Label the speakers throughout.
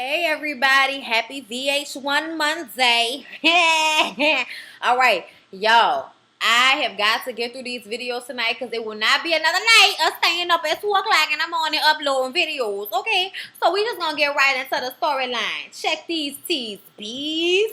Speaker 1: Hey everybody, happy VH1 Monday. All right, yo, I have got to get through these videos tonight because it will not be another night of staying up at 2 o'clock and I'm on and uploading videos, okay? So we just gonna get right into the storyline. Check these T's, bees.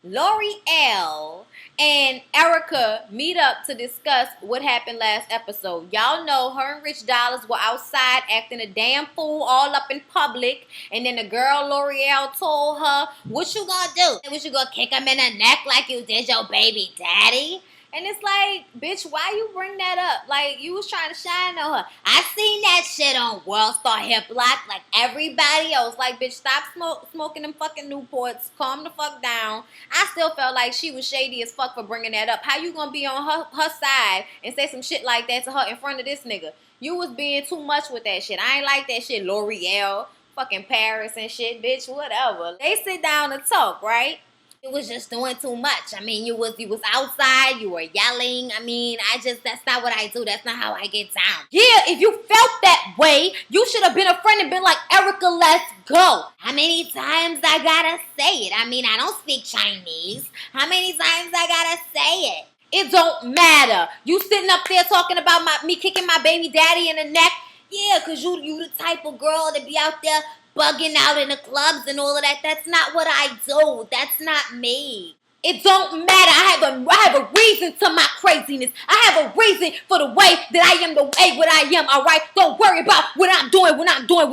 Speaker 1: L'Oreal and Erica meet up to discuss what happened last episode. Y'all know her and Rich Dollars were outside acting a damn fool all up in public. And then the girl L'Oreal told her, what you gonna do? What you gonna kick him in the neck like you did your baby daddy? And it's like, bitch, why you bring that up? Like, you was trying to shine on her. I seen that shit on World Star Hip Block like everybody else. Like, bitch, stop smoking them fucking Newports. Calm the fuck down. I still felt like she was shady as fuck for bringing that up. How you gonna be on her side and say some shit like that to her in front of this nigga? You was being too much with that shit. I ain't like that shit, L'Oreal. Fucking Paris and shit, bitch, whatever. They sit down and talk, right? It was just doing too much. I mean, you was outside, you were yelling. I mean, that's not what I do. That's not how I get down. Yeah, if you felt that way, you should have been a friend and been like, Erica, let's go. How many times I gotta say it? I mean, I don't speak Chinese. How many times I gotta say it? It don't matter. You sitting up there talking about me kicking my baby daddy in the neck. Yeah, because you the type of girl to be out there bugging out in the clubs and all of that. That's not what I do. That's not me. It don't matter. I have a reason to my craziness. I have a reason for the way that I am the way what I am, all right? Don't worry about what I'm doing, what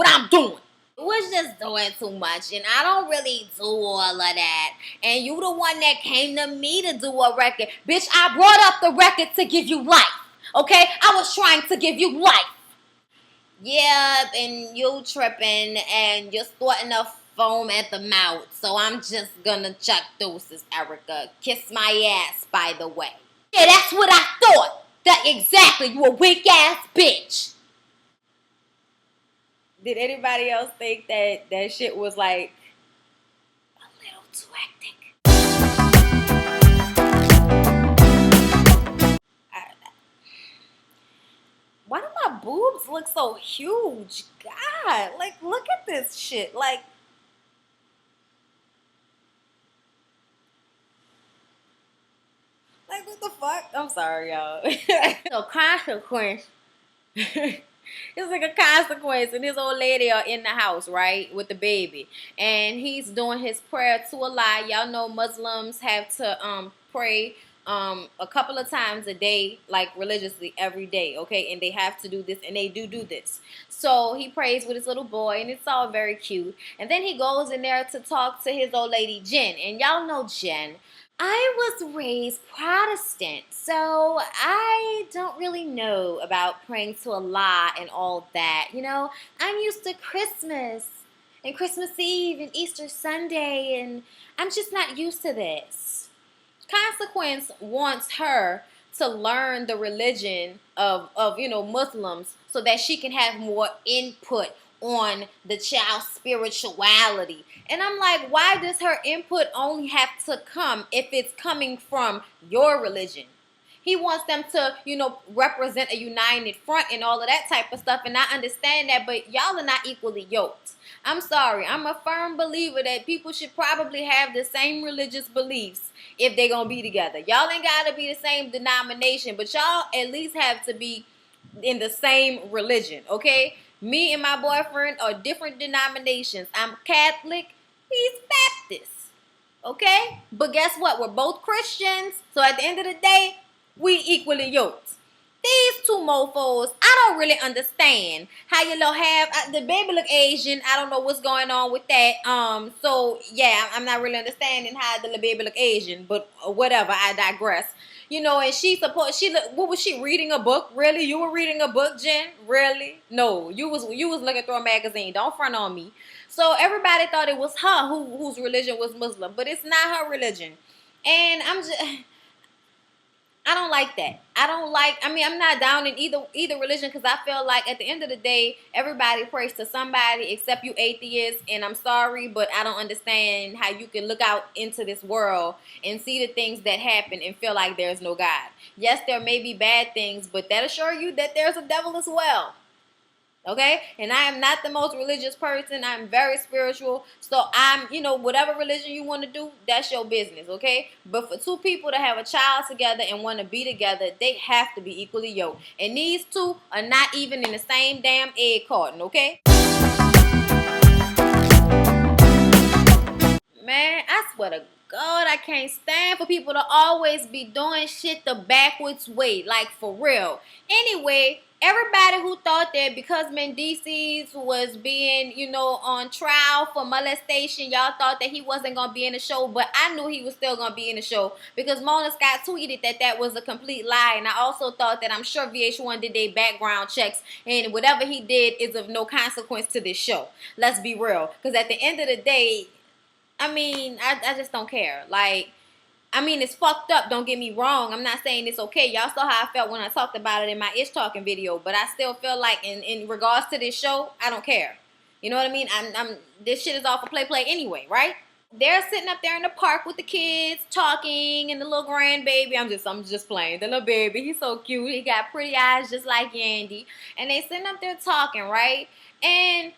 Speaker 1: I'm doing. It was just doing too much, and I don't really do all of that. And you the one that came to me to do a record. Bitch, I brought up the record to give you life, okay? I was trying to give you life. Yeah, and you tripping and you're snorting a foam at the mouth. So I'm just gonna chuck deuces, Erica. Kiss my ass, by the way. Yeah, that's what I thought. That exactly, you a weak ass bitch. Did anybody else think that shit was like a little too hectic? Why do my boobs look so huge? God, like, look at this shit. Like what the fuck? I'm sorry, y'all. So consequence. It's like a consequence, and his old lady are in the house, right, with the baby, and he's doing his prayer to Allah. Y'all know Muslims have to pray a couple of times a day, like religiously every day, okay, and they have to do this, and they do this. So he prays with his little boy, and it's all very cute, and then he goes in there to talk to his old lady Jen, and y'all know Jen. I was raised Protestant, so I don't really know about praying to Allah and all that. You know, I'm used to Christmas and Christmas Eve and Easter Sunday, and I'm just not used to this. Consequence wants her to learn the religion of Muslims so that she can have more input on the child's spirituality. And I'm like, why does her input only have to come if it's coming from your religion? He wants them to, represent a united front and all of that type of stuff. And I understand that, but y'all are not equally yoked. I'm sorry. I'm a firm believer that people should probably have the same religious beliefs if they're going to be together. Y'all ain't got to be the same denomination, but y'all at least have to be in the same religion, okay? Me and my boyfriend are different denominations. I'm Catholic. He's Baptist. Okay? But guess what? We're both Christians. So at the end of the day, we equally yoked. These two mofos, I don't really understand how you know have the baby look Asian. I don't know what's going on with that. So yeah, I'm not really understanding how the baby look Asian, but whatever. I digress. And what was she reading a book? Really? You were reading a book, Jen? Really? No, you was looking through a magazine. Don't front on me. So everybody thought it was her whose religion was Muslim, but it's not her religion. And I don't like that. I'm not down in either religion because I feel like at the end of the day, everybody prays to somebody except you atheists. And I'm sorry, but I don't understand how you can look out into this world and see the things that happen and feel like there's no God. Yes, there may be bad things, but that assure you that there's a devil as well. Okay, and I am not the most religious person. I'm very spiritual, so I'm, whatever religion you want to do, that's your business. Okay, but for two people to have a child together and want to be together, they have to be equally yoked, and these two are not even in the same damn egg carton. Okay, man, I swear to God, I can't stand for people to always be doing shit the backwards way, like for real. Anyway, everybody who thought that because Mendices was being, on trial for molestation, y'all thought that he wasn't gonna be in the show, but I knew he was still gonna be in the show because Mona Scott tweeted that that was a complete lie, and I also thought that I'm sure VH1 did their background checks, and whatever he did is of no consequence to this show. Let's be real, because at the end of the day, I mean, I just don't care. Like, I mean, it's fucked up. Don't get me wrong. I'm not saying it's okay. Y'all saw how I felt when I talked about it in my Ish Talking video. But I still feel like in regards to this show, I don't care. You know what I mean? This shit is all for play anyway, right? They're sitting up there in the park with the kids talking and the little grandbaby. I'm just playing. The little baby, he's so cute. He got pretty eyes just like Yandy. And they sitting up there talking, right? And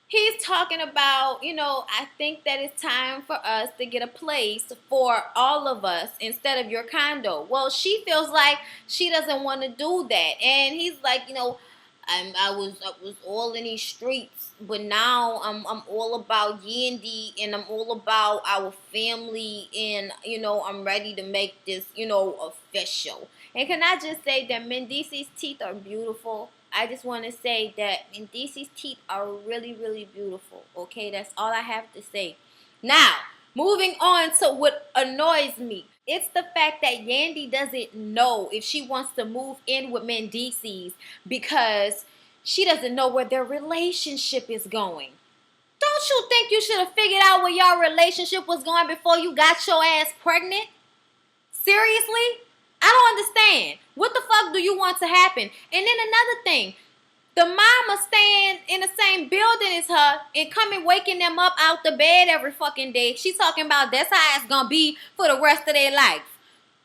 Speaker 1: he's talking about, I think that it's time for us to get a place for all of us instead of your condo. Well, she feels like she doesn't want to do that. And he's like, I was all in these streets, but now I'm all about Yandy and I'm all about our family, and I'm ready to make this official. And can I just say that Mendice's teeth are beautiful? I just want to say that Mendice's teeth are really, really beautiful. Okay, that's all I have to say. Now, moving on to what annoys me. It's the fact that Yandy doesn't know if she wants to move in with Mendices because she doesn't know where their relationship is going. Don't you think you should have figured out where your relationship was going before you got your ass pregnant? Seriously? I don't understand. What the fuck do you want to happen? And then another thing, the mama staying in the same building as her and coming waking them up out the bed every fucking day. She talking about that's how it's gonna be for the rest of their life.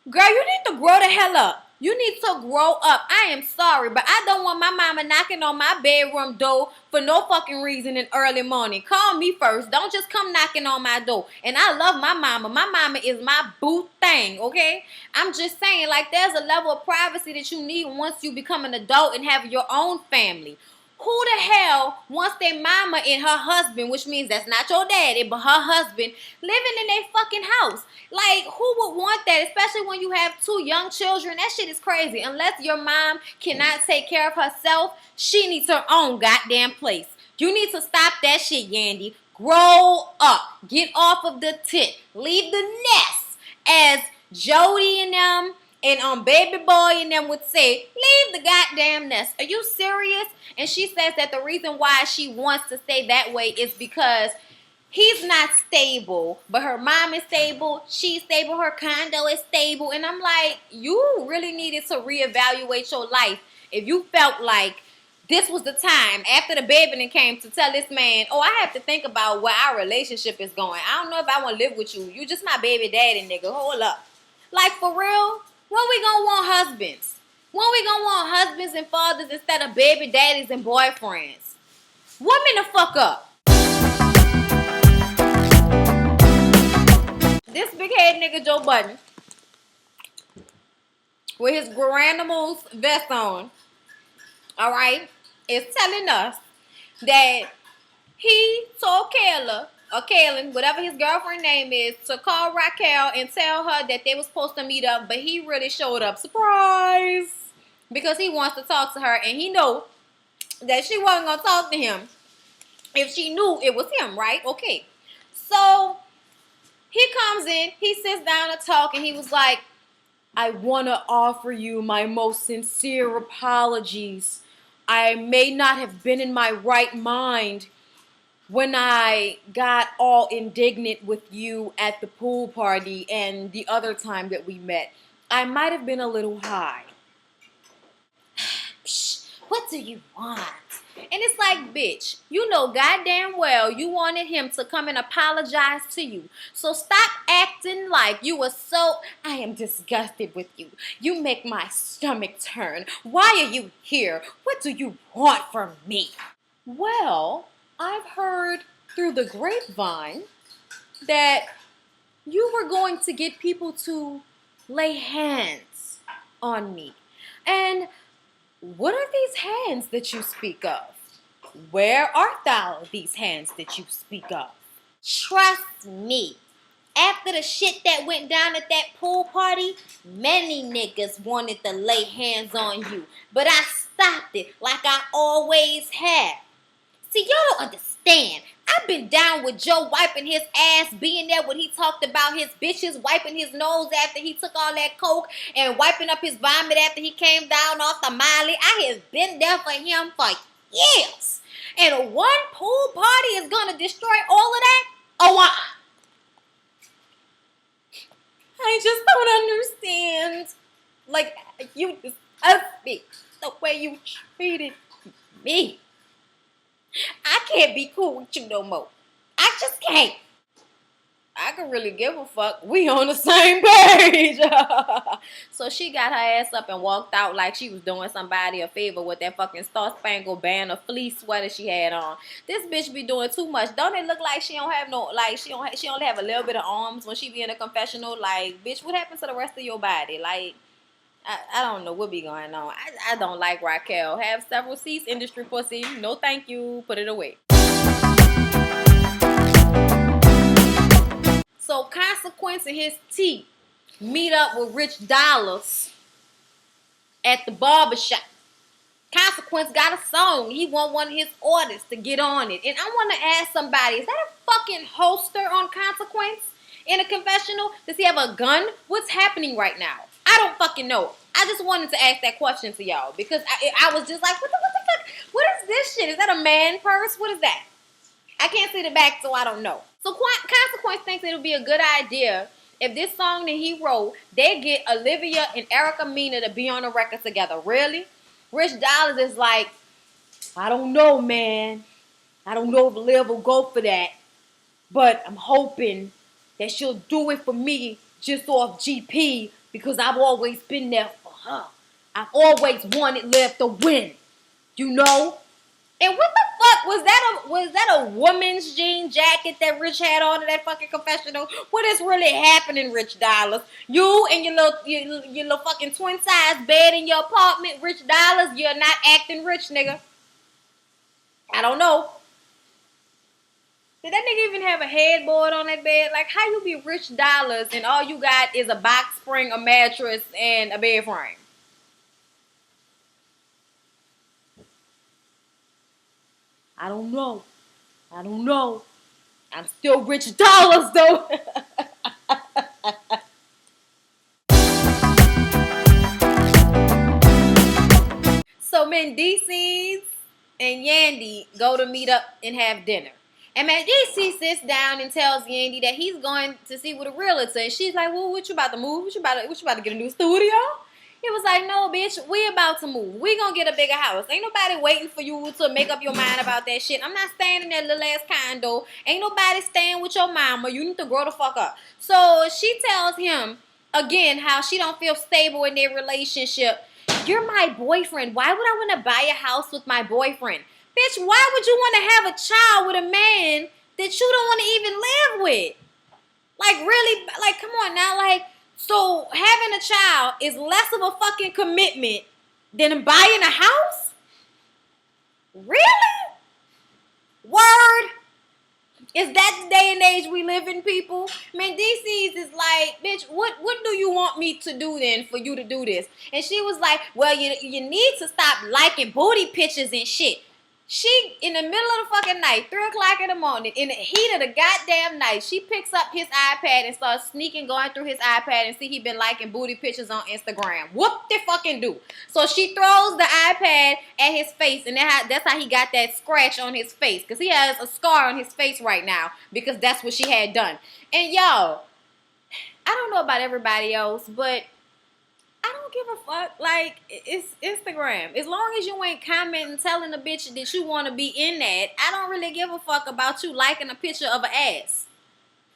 Speaker 1: Girl, you need to grow the hell up. You need to grow up. I am sorry, but I don't want my mama knocking on my bedroom door for no fucking reason in early morning. Call me first. Don't just come knocking on my door. And I love my mama. My mama is my boo thing, okay? I'm just saying, like, there's a level of privacy that you need once you become an adult and have your own family. Who the hell wants their mama and her husband, which means that's not your daddy, but her husband, living in their fucking house? Like, who would want that? Especially when you have two young children. That shit is crazy. Unless your mom cannot take care of herself, she needs her own goddamn place. You need to stop that shit, Yandy. Grow up. Get off of the tit. Leave the nest. As Jody and them and Baby Boy and them would say, leave the goddamn nest. Are you serious? And she says that the reason why she wants to stay that way is because he's not stable, but her mom is stable, she's stable, her condo is stable. And I'm like, you really needed to reevaluate your life if you felt like this was the time after the baby came to tell this man, oh, I have to think about where our relationship is going. I don't know if I want to live with you. You just my baby daddy, nigga. Hold up. Like, for real? When we gonna want husbands? When we gonna want husbands and fathers instead of baby daddies and boyfriends? Women the fuck up. This big head nigga Joe Budden with his Garanimals vest on, all right, is telling us that he told Kayla, or Kaylin, whatever his girlfriend name is, to call Raquel and tell her that they were supposed to meet up, but he really showed up, surprise, because he wants to talk to her, and he knew that she wasn't going to talk to him if she knew it was him, right? Okay. So he comes in, he sits down to talk, and he was like, I want to offer you my most sincere apologies. I may not have been in my right mind when I got all indignant with you at the pool party and the other time that we met. I might have been a little high. What do you want? And it's like, bitch, you know goddamn well you wanted him to come and apologize to you. So stop acting like you were so, I am disgusted with you. You make my stomach turn. Why are you here? What do you want from me? Well, I've heard through the grapevine that you were going to get people to lay hands on me. And what are these hands that you speak of? Where art thou, these hands that you speak of? Trust me. After the shit that went down at that pool party, many niggas wanted to lay hands on you. But I stopped it like I always have. See, y'all don't understand. I've been down with Joe wiping his ass, being there when he talked about his bitches, wiping his nose after he took all that coke, and wiping up his vomit after he came down off the Molly. I have been there for him for years. And one pool party is going to destroy all of that? Oh, I just don't understand. Like, you disgust me the way you treated me. I can't be cool with you no more. I just can't. I can really give a fuck. We on the same page. So she got her ass up and walked out like she was doing somebody a favor with that fucking Star Spangled Banner fleece sweater she had on. This bitch be doing too much. Don't it look like she don't have no, like she only have a little bit of arms when she be in a confessional? Like, bitch, what happens to the rest of your body? Like, I don't know what be going on. I don't like Raquel. Have several seats, industry pussy. No thank you. Put it away. So Consequence and his teeth meet up with Rich Dollars at the barbershop. Consequence got a song. He want one of his artists to get on it. And I want to ask somebody, is that a fucking holster on Consequence in a confessional? Does he have a gun? What's happening right now? I don't fucking know. I just wanted to ask that question to y'all because I was just like, what the fuck? What is this shit? Is that a man purse? What is that? I can't see the back, so I don't know. So Consequence thinks it'll be a good idea if this song that he wrote, they get Olivia and Erica Mena to be on the record together. Really? Rich Dollars is like, I don't know, man. I don't know if Liv will go for that. But I'm hoping that she'll do it for me just off GP because I've always been there for her. I've always wanted Liv to win. You know? And what the fuck was that a woman's jean jacket that Rich had on in that fucking confessional? What is really happening, Rich Dollars? You and your little fucking twin size bed in your apartment, Rich Dollars, you're not acting rich, nigga. I don't know. Did that nigga even have a headboard on that bed? Like, how you be Rich Dollars and all you got is a box spring, a mattress, and a bed frame? I don't know. I'm still Rich Dollars, though. So Mendices and Yandy go to meet up and have dinner. And Mendices sits down and tells Yandy that he's going to see with a realtor. And she's like, well, what you about to move? What you about to get a new studio? He was like, no, bitch, we about to move. We gonna get a bigger house. Ain't nobody waiting for you to make up your mind about that shit. I'm not staying in that little ass condo. Ain't nobody staying with your mama. You need to grow the fuck up. So she tells him, again, how she don't feel stable in their relationship. You're my boyfriend. Why would I want to buy a house with my boyfriend? Bitch, why would you want to have a child with a man that you don't want to even live with? Like, really? Like, come on now. Like, so having a child is less of a fucking commitment than buying a house? Really? Word? Is that the day and age we live in, people? Mendices is like, bitch, what do you want me to do then for you to do this? And she was like, well, you need to stop liking booty pictures and shit. She, in the middle of the fucking night, 3 o'clock in the morning, in the heat of the goddamn night, she picks up his iPad and starts sneaking going through his iPad and see he been liking booty pictures on Instagram. Whoop the fucking do. So she throws the iPad at his face, and that's how he got that scratch on his face. Because he has a scar on his face right now because that's what she had done. And y'all, I don't know about everybody else, but I don't give a fuck. Like, it's Instagram. As long as you ain't commenting telling a bitch that you want to be in that, I don't really give a fuck about you liking a picture of an ass.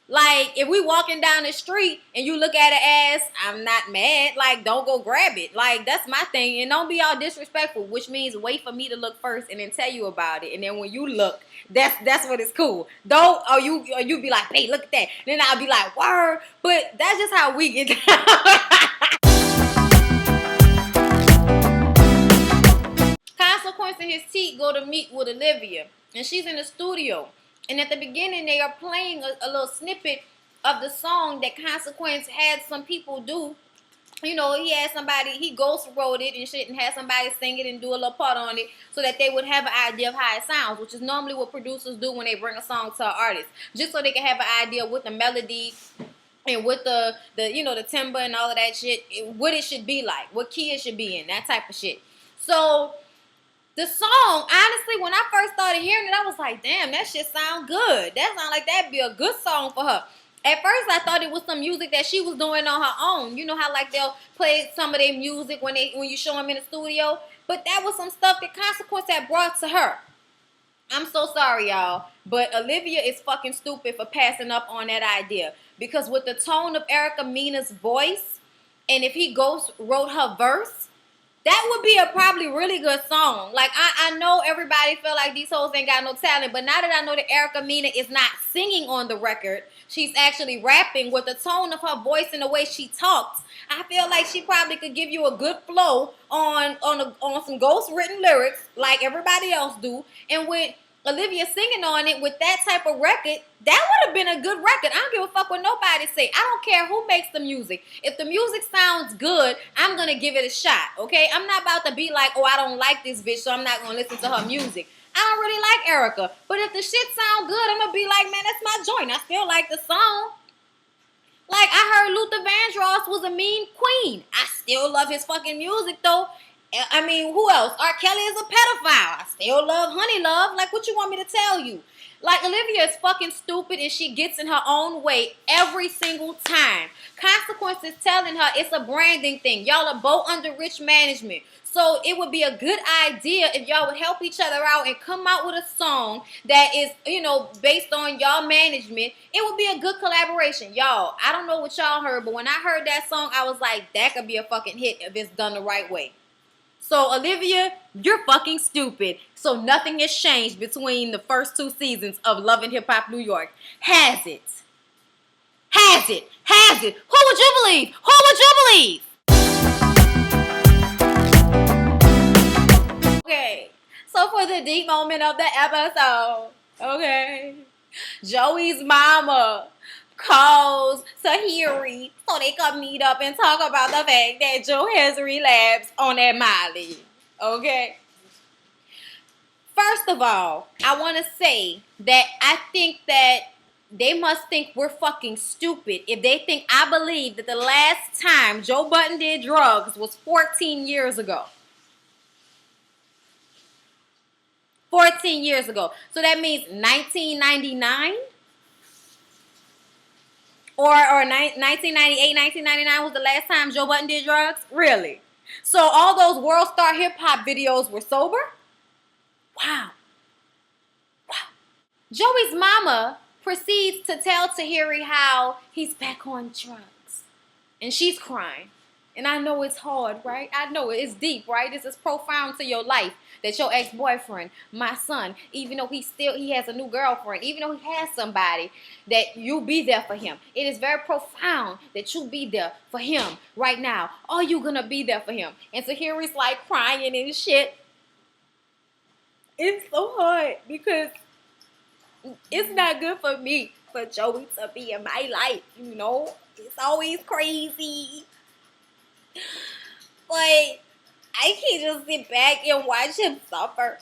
Speaker 1: Like, if we walking down the street and you look at an ass, I'm not mad. Like, don't go grab it. Like, that's my thing. And don't be all disrespectful, which means wait for me to look first and then tell you about it. And then when you look, that's what it's cool. Don't, or you be like, hey, look at that. Then I'll be like, word. But that's just how we get down. Consequence and his teeth go to meet with Olivia. And she's in the studio. And at the beginning, they are playing a little snippet of the song that Consequence had some people do. You know, he had somebody, he ghost wrote it and shit and had somebody sing it and do a little part on it so that they would have an idea of how it sounds, which is normally what producers do when they bring a song to an artist. Just so they can have an idea with the melody and with the you know, the timbre and all of that shit, what it should be like, what key it should be in, that type of shit. So the song, honestly, when I first started hearing it, I was like, damn, that shit sound good. That sound like that'd be a good song for her. At first, I thought it was some music that she was doing on her own. You know how, like, they'll play some of their music when you show them in the studio? But that was some stuff that Consequence had brought to her. I'm so sorry, y'all. But Olivia is fucking stupid for passing up on that idea. Because with the tone of Erica Mena's voice, and if he ghost wrote her verse, that would be a probably really good song. Like, I know everybody feel like these hoes ain't got no talent, but now that I know that Erica Mena is not singing on the record, she's actually rapping with the tone of her voice and the way she talks, I feel like she probably could give you a good flow on some ghost written lyrics like everybody else do. And with Olivia singing on it with that type of record, that would have been a good record. I don't give a fuck what nobody say. I don't care who makes the music. If the music sounds good, I'm going to give it a shot, okay? I'm not about to be like, oh, I don't like this bitch, so I'm not going to listen to her music. I don't really like Erica. But if the shit sound good, I'm going to be like, man, that's my joint. I still like the song. Like, I heard Luther Vandross was a mean queen. I still love his fucking music, though. I mean, who else? R. Kelly is a pedophile. I still love Honey Love. Like, what you want me to tell you? Like, Olivia is fucking stupid and she gets in her own way every single time. Consequence is telling her it's a branding thing. Y'all are both under rich management. So it would be a good idea if y'all would help each other out and come out with a song that is, you know, based on y'all management. It would be a good collaboration. Y'all, I don't know what y'all heard, but when I heard that song, I was like, that could be a fucking hit if it's done the right way. So, Olivia, you're fucking stupid. So, nothing has changed between the first 2 seasons of Love and Hip Hop New York. Has it? Has it? Has it? Who would you believe? Who would you believe? Okay. So, for the deep moment of the episode, okay, Joey's mama calls Tahiri so they come meet up and talk about the fact that Joe has relapsed on that Molly. Okay? First of all, I want to say that I think that they must think we're fucking stupid if they think I believe that the last time Joe Budden did drugs was 14 years ago. 14 years ago. So that means 1999? Or 1998, 1999 was the last time Joe Budden did drugs? Really? So all those World Star Hip Hop videos were sober? Wow. Wow. Joey's mama proceeds to tell Tahiri how he's back on drugs. And she's crying. And I know it's hard, right? I know it's deep, right? This is profound to your life. That your ex-boyfriend, my son, even though he has a new girlfriend, even though he has somebody, that you'll be there for him. It is very profound that you'll be there for him right now. Are you gonna be there for him? And Tahiri's like crying and shit. It's so hard because it's not good for me for Joey to be in my life, you know? It's always crazy. But I can't just sit back and watch him suffer.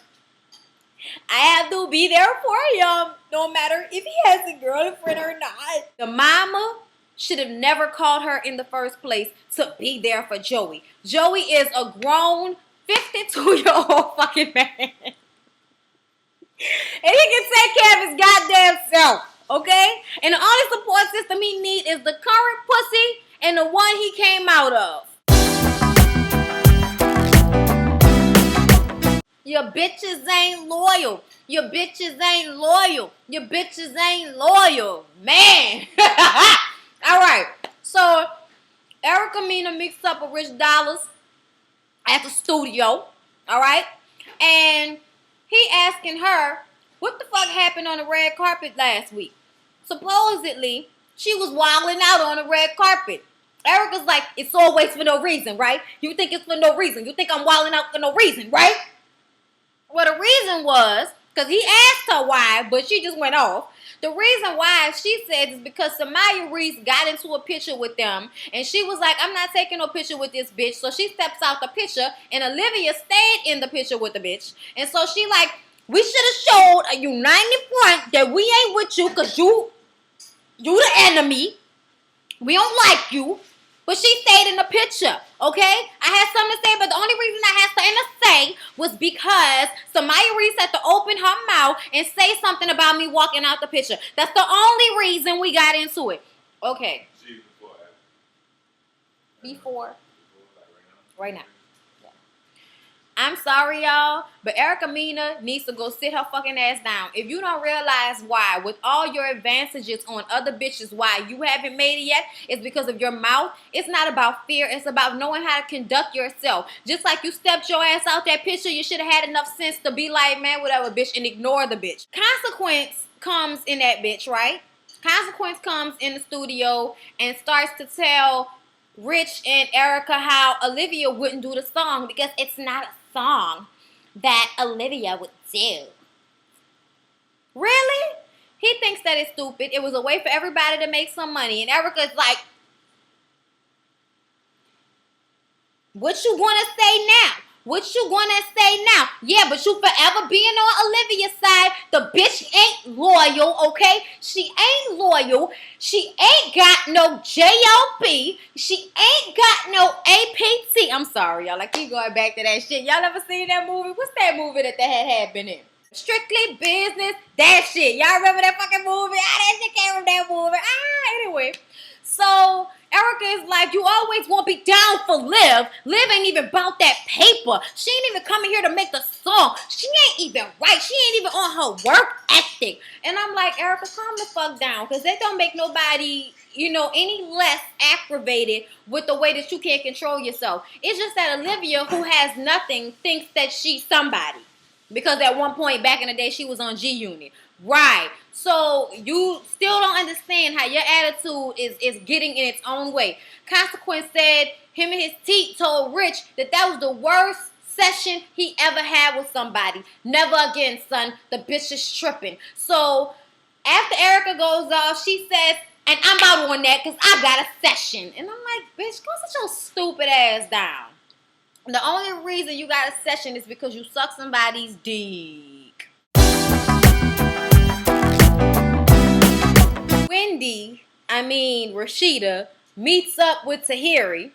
Speaker 1: I have to be there for him, no matter if he has a girlfriend or not. The mama should have never called her in the first place to be there for Joey. Joey is a grown 52-year-old fucking man. And he can take care of his goddamn self, okay? And the only support system he needs is the current pussy and the one he came out of. Your bitches ain't loyal. Your bitches ain't loyal. Your bitches ain't loyal. Man. All right. So, Erica Mena mixed up with Rich Dollars at the studio. All right. And he asking her, what the fuck happened on the red carpet last week? Supposedly, she was wilding out on the red carpet. Erica's like, it's always for no reason, right? You think it's for no reason. You think I'm wilding out for no reason, right? Well, the reason was, because he asked her why, but she just went off. The reason why, she said, is because Samaya Reese got into a picture with them, and she was like, I'm not taking no picture with this bitch. So she steps out the picture, and Olivia stayed in the picture with the bitch. And so she like, we should have showed a united front that we ain't with you, because you the enemy. We don't like you. But she stayed in the picture, okay? I had something to say, but the only reason I had something to say was because Samaya Reese had to open her mouth and say something about me walking out the picture. That's the only reason we got into it. Okay. Before. Right now. I'm sorry, y'all, but Erica Mena needs to go sit her fucking ass down. If you don't realize why, with all your advantages on other bitches, why you haven't made it yet, it's because of your mouth. It's not about fear. It's about knowing how to conduct yourself. Just like you stepped your ass out that picture, you should have had enough sense to be like, man, whatever, bitch, and ignore the bitch. Consequence comes in that bitch, right? Consequence comes in the studio and starts to tell Rich and Erica how Olivia wouldn't do the song because it's not a song that Olivia would do. Really? He thinks that it's stupid. It was a way for everybody to make some money. And Erica's like, what you want to say now? What you gonna say now? Yeah, but you forever being on Olivia's side. The bitch ain't loyal, okay? She ain't loyal. She ain't got no JOB. She ain't got no APT. I'm sorry, y'all. I keep going back to that shit. Y'all ever seen that movie? What's that movie that had been in? Strictly Business. That shit. Y'all remember that fucking movie? That shit came from that movie. Anyway. So Erica is like, you always want to be down for Liv. Liv ain't even about that paper. She ain't even coming here to make the song. She ain't even right. She ain't even on her work ethic. And I'm like, Erica, calm the fuck down. Because that don't make nobody, any less aggravated with the way that you can't control yourself. It's just that Olivia, who has nothing, thinks that she's somebody. Because at one point back in the day, she was on G-Unit. Right. So you still don't understand how your attitude is getting in its own way. Consequence said him and his teeth told Rich that was the worst session he ever had with somebody. Never again, son. The bitch is tripping. So after Erica goes off, she says, and I'm out on that because I got a session. And I'm like, bitch, go sit your stupid ass down. The only reason you got a session is because you suck somebody's dick. Rashida meets up with Tahiri,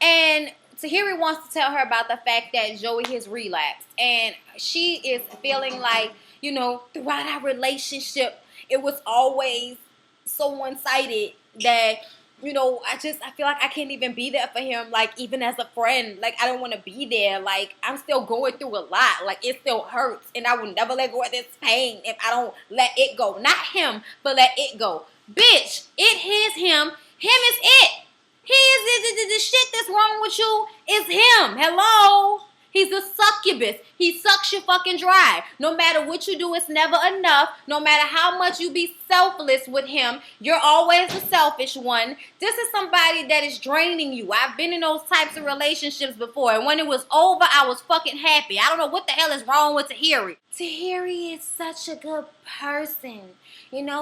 Speaker 1: and Tahiri wants to tell her about the fact that Joey has relapsed, and she is feeling like, throughout our relationship, it was always so one-sided that, I feel like I can't even be there for him, like, even as a friend. Like, I don't want to be there. Like, I'm still going through a lot. Like, it still hurts, and I will never let go of this pain if I don't let it go. Not him, but let it go. Bitch, it is him. Him is it. He is the shit that's wrong with you is him. Hello? He's a succubus. He sucks you fucking dry. No matter what you do, it's never enough. No matter how much you be selfless with him, you're always the selfish one. This is somebody that is draining you. I've been in those types of relationships before, and when it was over, I was fucking happy. I don't know what the hell is wrong with Tahiri. Tahiri is such a good person.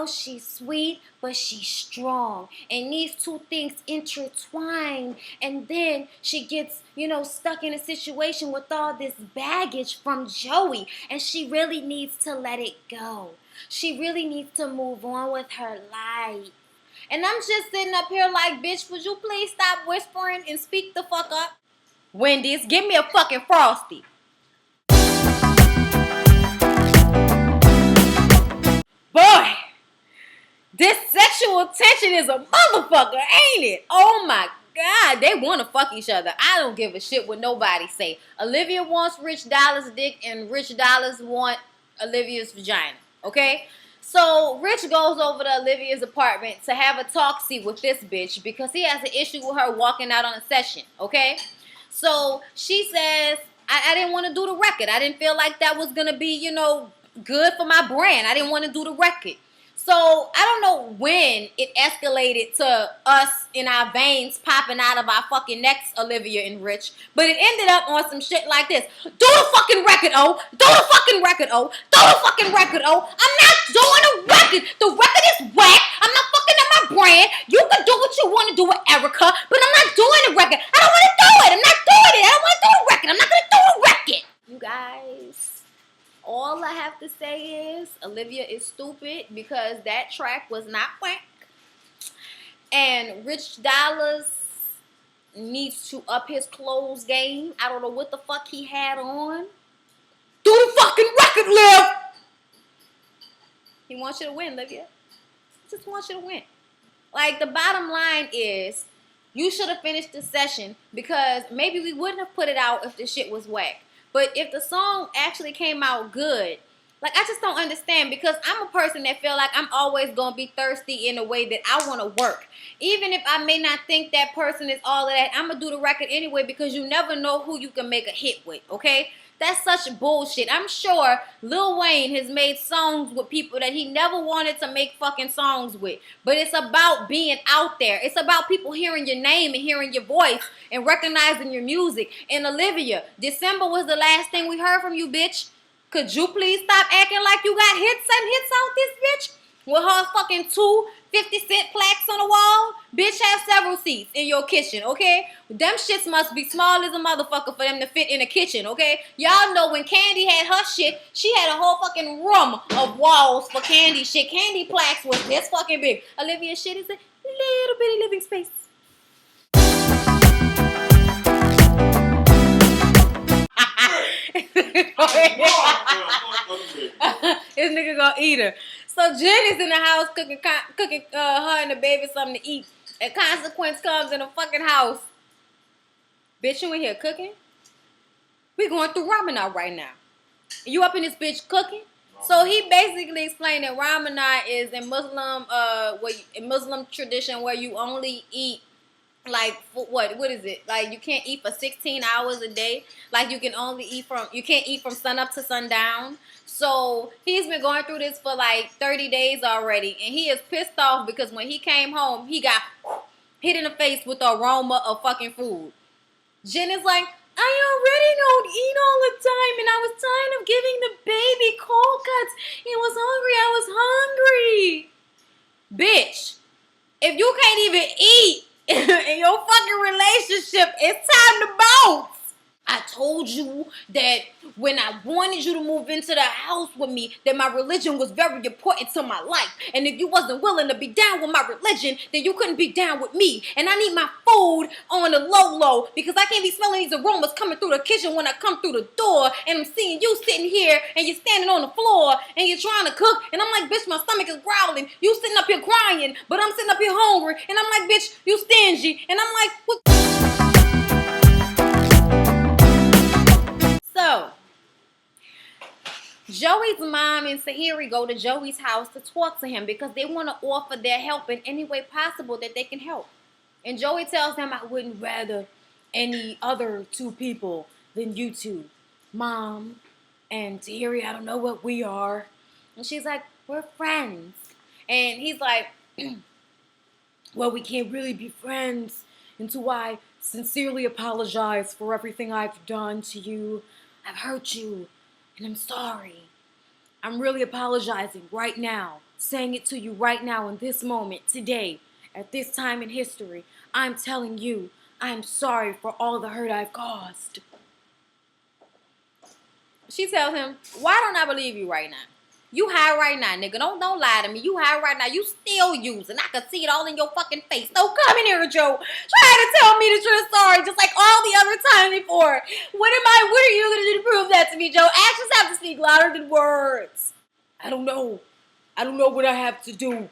Speaker 1: She's sweet, but she's strong. And these two things intertwine. And then she gets, stuck in a situation with all this baggage from Joey. And she really needs to let it go. She really needs to move on with her life. And I'm just sitting up here like, bitch, would you please stop whispering and speak the fuck up? Wendy's, give me a fucking Frosty. Boy, this sexual tension is a motherfucker, ain't it? Oh my God, they want to fuck each other. I don't give a shit what nobody say. Olivia wants Rich Dollars' dick and Rich Dollars want Olivia's vagina. Okay? So Rich goes over to Olivia's apartment to have a talk-see with this bitch because he has an issue with her walking out on a session. Okay? So she says, I didn't want to do the record. I didn't feel like that was going to be, good for my brand. I didn't want to do the record. So I don't know when it escalated to us in our veins popping out of our fucking necks, Olivia and Rich. But it ended up on some shit like this. Do the fucking record, oh. Do the fucking record, oh. Do the fucking record, oh. I'm not doing a record. The record is whack. I'm not fucking up my brand. You can do what you want to do with Erica, but I'm not doing the record. I don't want to do it. I'm not doing it. I don't want to do the record. I'm not going to do the record. You guys, all I have to say is Olivia is stupid because that track was not whack. And Rich Dollars needs to up his clothes game. I don't know what the fuck he had on. Do the fucking record, Liv! He wants you to win, Olivia. He just wants you to win. Like, the bottom line is, you should have finished the session because maybe we wouldn't have put it out if the shit was whack. But if the song actually came out good, like, I just don't understand because I'm a person that feel like I'm always going to be thirsty in a way that I want to work. Even if I may not think that person is all of that, I'm going to do the record anyway because you never know who you can make a hit with, okay? That's such bullshit. I'm sure Lil Wayne has made songs with people that he never wanted to make fucking songs with. But it's about being out there. It's about people hearing your name and hearing your voice and recognizing your music. And Olivia, December was the last thing we heard from you, bitch. Could you please stop acting like you got hits and hits out this bitch? With her fucking 2 50-cent plaques on the wall? Bitch, have several seats in your kitchen, okay? Them shits must be small as a motherfucker for them to fit in a kitchen, okay? Y'all know when Candy had her shit, she had a whole fucking room of walls for Candy shit. Candy plaques was this fucking big. Olivia's shit is a little bitty living space. This nigga gonna eat her. So Jen is in the house cooking her and the baby something to eat. And Consequence comes in the fucking house. Bitch, you in here cooking? We going through Ramadan right now. You up in this bitch cooking? So he basically explained that Ramadan is in Muslim tradition where you only eat like what is it? Like you can't eat for 16 hours a day. Like you can't eat from sun up to sundown. So he's been going through this for like 30 days already, and he is pissed off because when he came home, he got hit in the face with the aroma of fucking food. Jen is like, I already don't eat all the time, and I was tired of giving the baby cold cuts. He was hungry. I was hungry. Bitch, if you can't even eat in your fucking relationship, it's time to bounce. I told you that when I wanted you to move into the house with me, that my religion was very important to my life. And if you wasn't willing to be down with my religion, then you couldn't be down with me. And I need my food on the low because I can't be smelling these aromas coming through the kitchen when I come through the door. And I'm seeing you sitting here and you're standing on the floor and you're trying to cook. And I'm like, bitch, my stomach is growling. You sitting up here crying, but I'm sitting up here hungry. And I'm like, bitch, you stingy. And I'm like, what? So, Joey's mom and Sahiri go to Joey's house to talk to him because they want to offer their help in any way possible that they can help. And Joey tells them, I wouldn't rather any other two people than you two. Mom and Sahiri, I don't know what we are. And she's like, we're friends. And he's like, well, we can't really be friends until I sincerely apologize for everything I've done to you. I've hurt you, and I'm sorry. I'm really apologizing right now, saying it to you right now in this moment, today, at this time in history. I'm telling you, I'm sorry for all the hurt I've caused. She tells him, why don't I believe you right now? You high right now, nigga. Don't lie to me. You high right now. You still using. I can see it all in your fucking face. So come in here, Joe. Try to tell me that you're sorry, just like all the other time before. What are you gonna do to prove that to me, Joe? Actions have to speak louder than words. I don't know. what I have to do.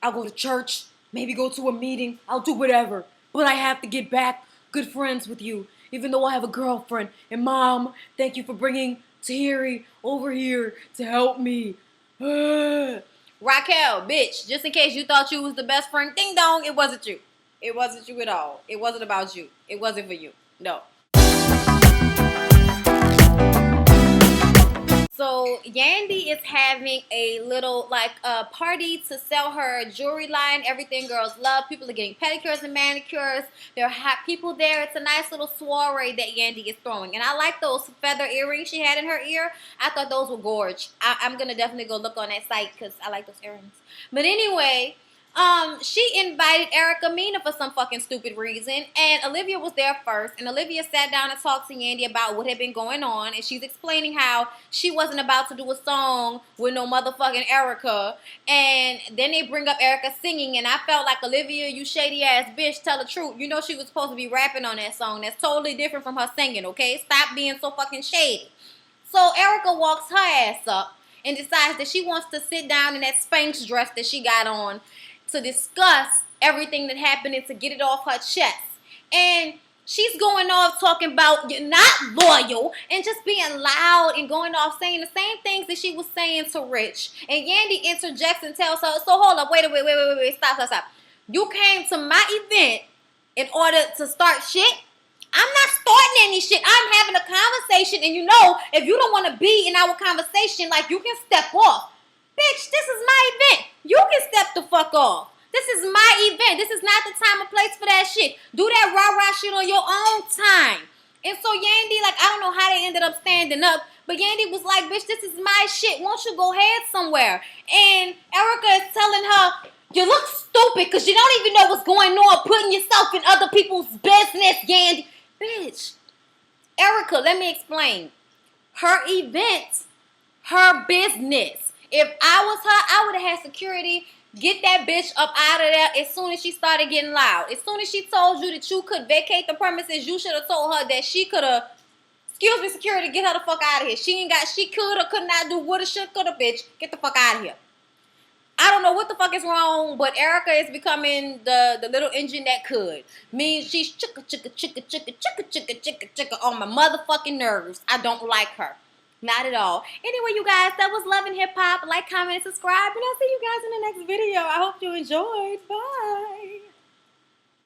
Speaker 1: I'll go to church, maybe go to a meeting. I'll do whatever. but I have to get back good friends with you, even though I have a girlfriend. And Mom, thank you for bringing Tahiri over here to help me. Raquel, bitch, just in case you thought you was the best friend, ding dong, it wasn't you. It wasn't you at all. It wasn't about you. It wasn't for you. No. So Yandy is having a little like party to sell her jewelry line. Everything girls love. People are getting pedicures and manicures. There are people there. It's a nice little soiree that Yandy is throwing. And I like those feather earrings she had in her ear. I thought those were gorge. I'm going to definitely go look on that site because I like those earrings. But anyway, she invited Erica Mena for some fucking stupid reason, and Olivia was there first, and Olivia sat down and talked to Yandy about what had been going on, and she's explaining how she wasn't about to do a song with no motherfucking Erica, and then they bring up Erica singing, and I felt like, Olivia, you shady ass bitch, tell the truth. You know she was supposed to be rapping on that song. That's totally different from her singing, okay? Stop being so fucking shady. So Erica walks her ass up and decides that she wants to sit down in that Spanx dress that she got on to discuss everything that happened and to get it off her chest. And she's going off talking about you're not loyal and just being loud and going off saying the same things that she was saying to Rich. And Yandy interjects and tells her, so hold up, wait, stop. You came to my event in order to start shit? I'm not starting any shit. I'm having a conversation, and you know, if you don't want to be in our conversation, like, you can step off. Bitch, this is my event. You can step the fuck off. This is my event. This is not the time or place for that shit. Do that rah-rah shit on your own time. And so Yandy, like, I don't know how they ended up standing up, but Yandy was like, bitch, this is my shit. Won't you go ahead somewhere? And Erica is telling her, you look stupid because you don't even know what's going on, putting yourself in other people's business, Yandy. Bitch, Erica, let me explain. Her event, her business. If I was her, I would have had security get that bitch up out of there as soon as she started getting loud. As soon as she told you that you could vacate the premises, you should have told her that she could have, excuse me, security, get her the fuck out of here. She could or could not do woulda, shoulda, coulda, bitch. Get the fuck out of here. I don't know what the fuck is wrong, but Erica is becoming the little engine that could. Means she's chicka on my motherfucking nerves. I don't like her. Not at all. Anyway, you guys, that was Love and Hip Hop. Like, comment, and subscribe, and I'll see you guys in the next video. I hope you enjoyed. Bye.